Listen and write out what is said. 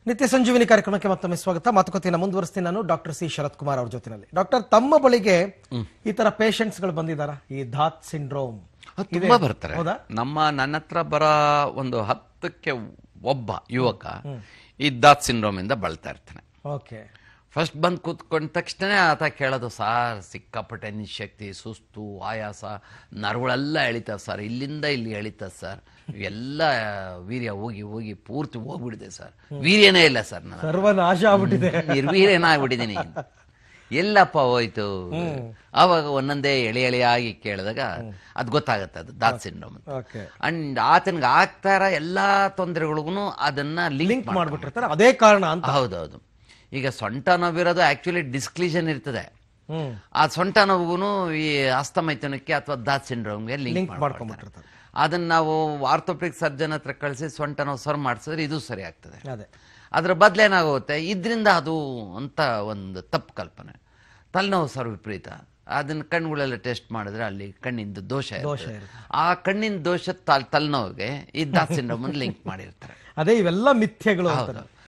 ನಿತ್ಯ ಸಂಜೀವಿನಿ ಕಾರ್ಯಕ್ರಮಕ್ಕೆ ಮತ್ತೊಮ್ಮೆ ಸ್ವಾಗತ. ಮಾತುಕತೆಯನ್ನು ಮುಂದುವರಿಸ್ತೀನಿ ನಾನು ಡಾಕ್ಟರ್ ಸಿ ಶರತ್ ಕುಮಾರ್ ಅವ್ರ ಜೊತೆನಲ್ಲಿ. ಡಾಕ್ಟರ್, ತಮ್ಮ ಬಳಿಗೆ ಈ ತರ ಪೇಷಂಟ್ಸ್ ಗಳು ಬಂದಿದಾರ ಈ ಧಾತ್ ಸಿಂಡ್ರೋಮ್? ತುಂಬಾ ಬರ್ತಾರೆ. ನನ್ನ ಹತ್ರ ಬರೋ ಒಂದು 10ಕ್ಕೆ ಒಬ್ಬ ಯುವಕ ಈ ಧಾತ್ ಸಿಂಡ್ರೋಮ್ ಇಂದ ಬಳಲ್ತಾ ಇರ್ತಾನೆ. ಓಕೆ. ಫಸ್ಟ್ ಬಂದು ಕೂತ್ಕೊಂಡ ತಕ್ಷಣ ಆತ ಕೇಳೋದು, ಸಾರ್ ಸಿಕ್ಕಾಪಟ್ಟೆ ನಿಶಕ್ತಿ, ಸುಸ್ತು, ಆಯಾಸ, ನರಗಳೆಲ್ಲ ಎಳಿತಾವ ಸರ್, ಇಲ್ಲಿಂದ ಇಲ್ಲಿ ಎಳಿತದ ಸರ್, ಎಲ್ಲ ವೀರ್ಯ ಹೋಗಿ ಹೋಗಿ ಪೂರ್ತಿ ಹೋಗ್ಬಿಡಿದೆ ಸರ್, ವೀರ್ಯನೇ ಇಲ್ಲ ಸರ್, ನಾನು ಸರ್ವನಾಶ ಆಗ್ಬಿಟ್ಟಿದೆ, ನಿರ್ವೀರ್ಯನ ಆಗ್ಬಿಟ್ಟಿದ್ದೀನಿ, ಎಲ್ಲಪ್ಪ ಹೋಯ್ತು? ಆವಾಗ ಒಂದೊಂದೇ ಎಳೆಯಾಗಿ ಕೇಳಿದಾಗ ಅದು ಗೊತ್ತಾಗತ್ತೆ, ಅದು ಧಾತ್ ಸಿಂಡ್ರೋಮ್ ಅಂತ. ಅಂಡ್ ಆತನಿಗೆ ಆಗ್ತಾ ಇರೋ ಎಲ್ಲಾ ತೊಂದರೆಗಳಿಗೂ ಅದನ್ನ ಲಿಂಕ್ ಮಾಡ್ಬಿಟ್ಟಿರ್ತಾರೆ, ಅದೇ ಕಾರಣ ಅಂತ. ಹೌದೌದು. ಈಗ ಸೊಂಟ ನೋವಿರೋದು ಆಕ್ಚುಲಿ ಡಿಸ್ಕ್ಲೀಷನ್ ಇರ್ತದೆ, ಆ ಸೊಂಟ ನೋವುಗೂ ಈ ಹಸ್ತಮೈಥುನಕ್ಕೆ ಅಥವಾ ಧಾತ್ ಸಿಂಡ್ರೋಮ್ಗೆ ಲಿಂಕ್ ಮಾಡ್ಕೊಂಡ್ಬಿಟ್ಟಿರ್ತಾರೆ. ಅದನ್ನ ನಾವು ಆರ್ಥೋಪೆಡಿಕ್ ಸರ್ಜನ್ ಹತ್ರ ಕಳಿಸಿ ಸೊಂಟ ನೋವು ಸರ್ ಮಾಡಿಸಿದ್ರೆ ಇದು ಸರಿ ಆಗ್ತದೆ. ಅದ್ರ ಬದಲೇನಾಗುತ್ತೆ, ಇದರಿಂದ ಅದು ಅಂತ ಒಂದು ತಪ್ಪು ಕಲ್ಪನೆ. ತಲೆನೋವು ಸರ್ ವಿಪರೀತ, ಅದನ್ನ ಕಣ್ಣುಗಳೆಲ್ಲ ಟೆಸ್ಟ್ ಮಾಡಿದ್ರೆ ಅಲ್ಲಿ ಕಣ್ಣಿಂದ ದೋಷ ಇರುತ್ತೆ. ಆ ಕಣ್ಣಿನ ದೋಷ ತಲೆನೋವಿಗೆ ಈ ಧಾತ್ ಸಿಂಡ್ರೋಮ್ ಲಿಂಕ್ ಮಾಡಿರ್ತಾರೆ. ಅದೇ ಇವೆಲ್ಲ ಮಿಥ್ಯಗಳು.